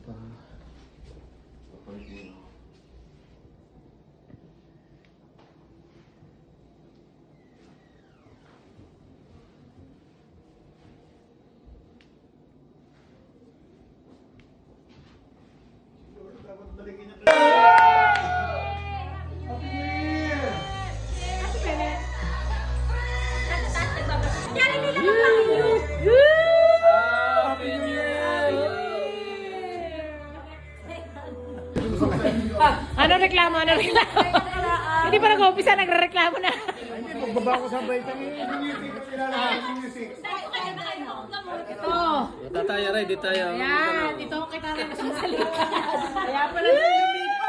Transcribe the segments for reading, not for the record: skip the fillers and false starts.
Papalit mo na. Ano reklamo? Ano reklamo? Hindi pa nag-umpisa, nagre-reklamo na. Hindi, pagbaba ko sa baitang music. Ito. Tataya rin, di tayo. Ayan, ito kita rin na salita. Kaya pala lumito.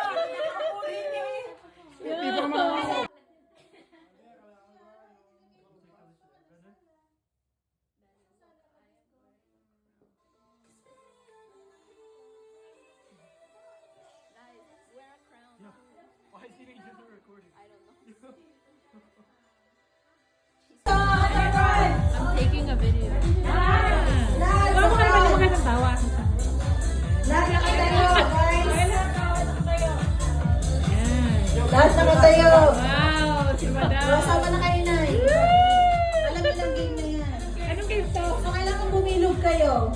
I'm taking a video. Bago ka naman lumagay ng tawa. Lahat naman tayo, guys. Ayan. Lahat naman tayo. Wow, si Madam. Kasama na kayo, Nay. Alam mo lang game na yan. Anong game to? So, kailangan bumilog kayo.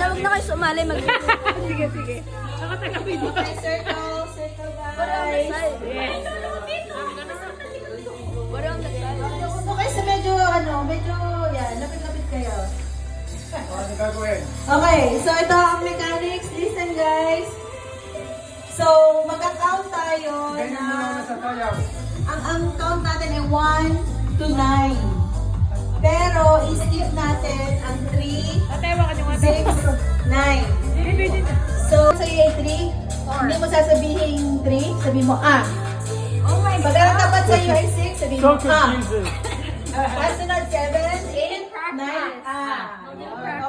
Huwag na kayo sumali, Sige, sige. Nakatagapin mo. Okay, circle, Guys. guys. Yes. Kung kayo sa medyo, yan, lapit-lapit kayo. Ano gagawin? Okay, so ito ang mechanics. Listen, guys. So, magka-count tayo Ganyan mo na, na sa tayaw. ang count natin ay 1 to 9. Pero, i-skip natin ang 3, Tatewa ka yung 6, 9. So, sa'yo ay 3. Hindi mo sasabihin 3, sabihin mo Oh my Pag ang tapat sa'yo ay 6, sabihin So mo confusing. Kasunod 7, 8, 9,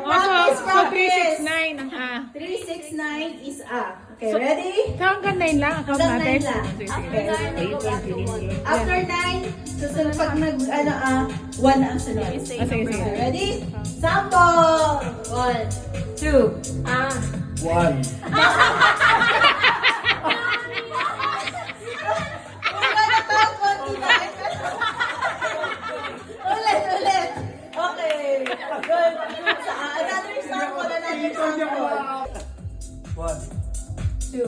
Practice, So, practice. 369 ang A. 3, 6, 9 is Okay, ready? So, hanggang 9 lang ang count Hanggang natin. 9 lang. Sige, sige. After 9, susunod pag 1 na ang sunod. Sige, sige. Ready? Sample! 1, 2, One. Ulit. Okay. Good. Another sample. One. 2,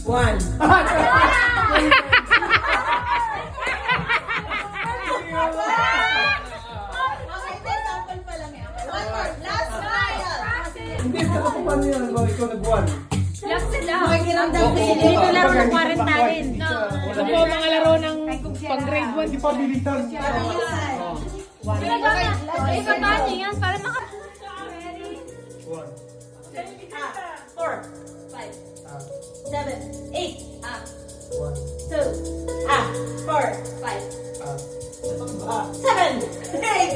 1. Okay, ito sample pa lang yan. One more. Last trial. Hindi, saka pa paano yun? Ikaw nag-one. Makikiramdam ko yun. Dito laro ng quarantine. Ito po mga laro ng pang grade 1. Hindi pa bilisan. yan para maka... One. 4, 5, 7, 8, One. 2, 4, 5, 7, 8,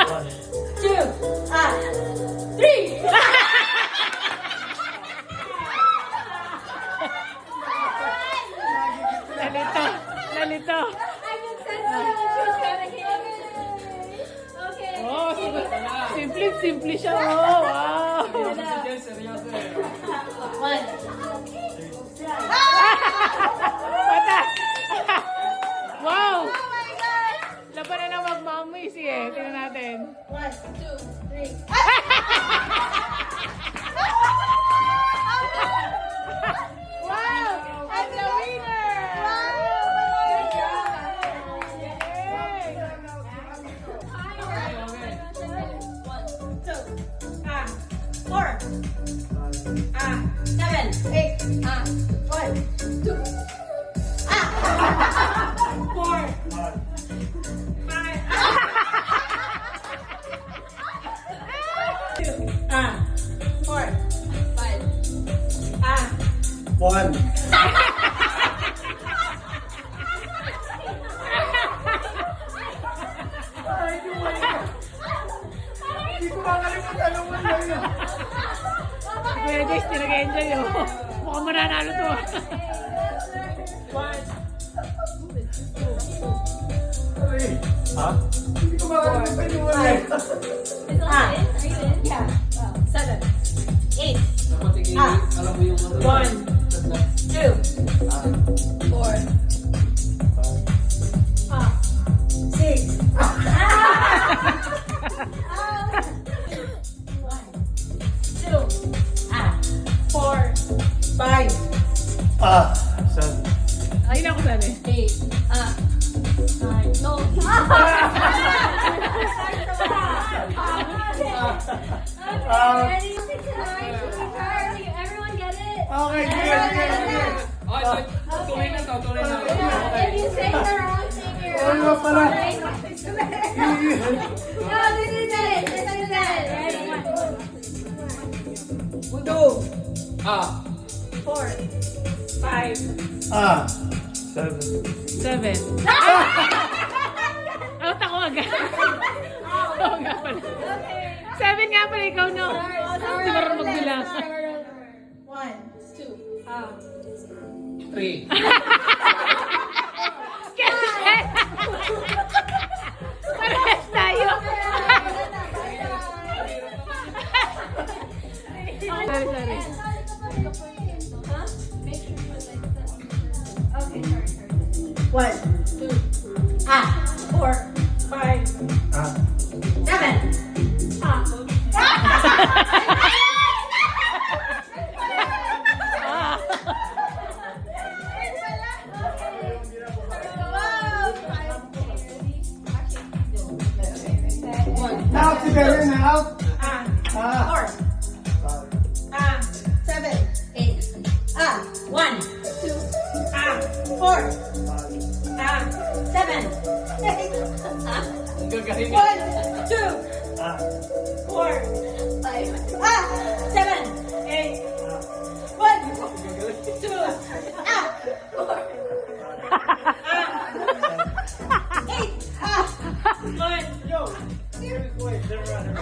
One. 2, 3. Nalito. Oh, simple siya. Oh, wow. Mata. Wow. Laban na ng magmamoy siya. Tingnan natin. 1, 2, 3. Wow! I'm the winner! Four. 7, 8, 1, 2. 4, 4, 5. One. Hindi ko makalimutan ang one na yun. Kuya Joyce, nag-enjoy oh. Mukhang mananalo to. Ha? Hindi ko makalimutan yung one na yun. Ah. Are you in? Yeah. 7, 8, Dapat tingin, Ah. alam mo yung ano. 1, 2, 4, 6. Ah. 4, 5. Ah. Seven. ay na ako sabi. 8, no. Ready? Everyone get it? Okay, sige, sige, sige. Ay, tuloy na to, tuloy na. If you say the wrong thing, you're Ano nga pala? No, this is it. This is it. Ready? Budo. Ah. 4, 5, Ah. Seven. 7. Out ako agad. Oo nga pala. 7 nga pala, ikaw no. Hindi marunong magbilang. 1, 3. Parehas tayo. Sorry, sorry. Okay, sorry. 1, 2. Ah. 4, 5, Ah. 7. Out si Belen, out. Ah. Ah. 4. Ah. 7. 8. Ah. 1, 2. Ah. 4. Ah. 7. 8. Ah. Ang gagaling. 1, 2. Ah. 4. 5. Ah. 7. 8. 1, 2. Ah. 4. Ah. 8. Ah. 1. Yo. Wait, they're running.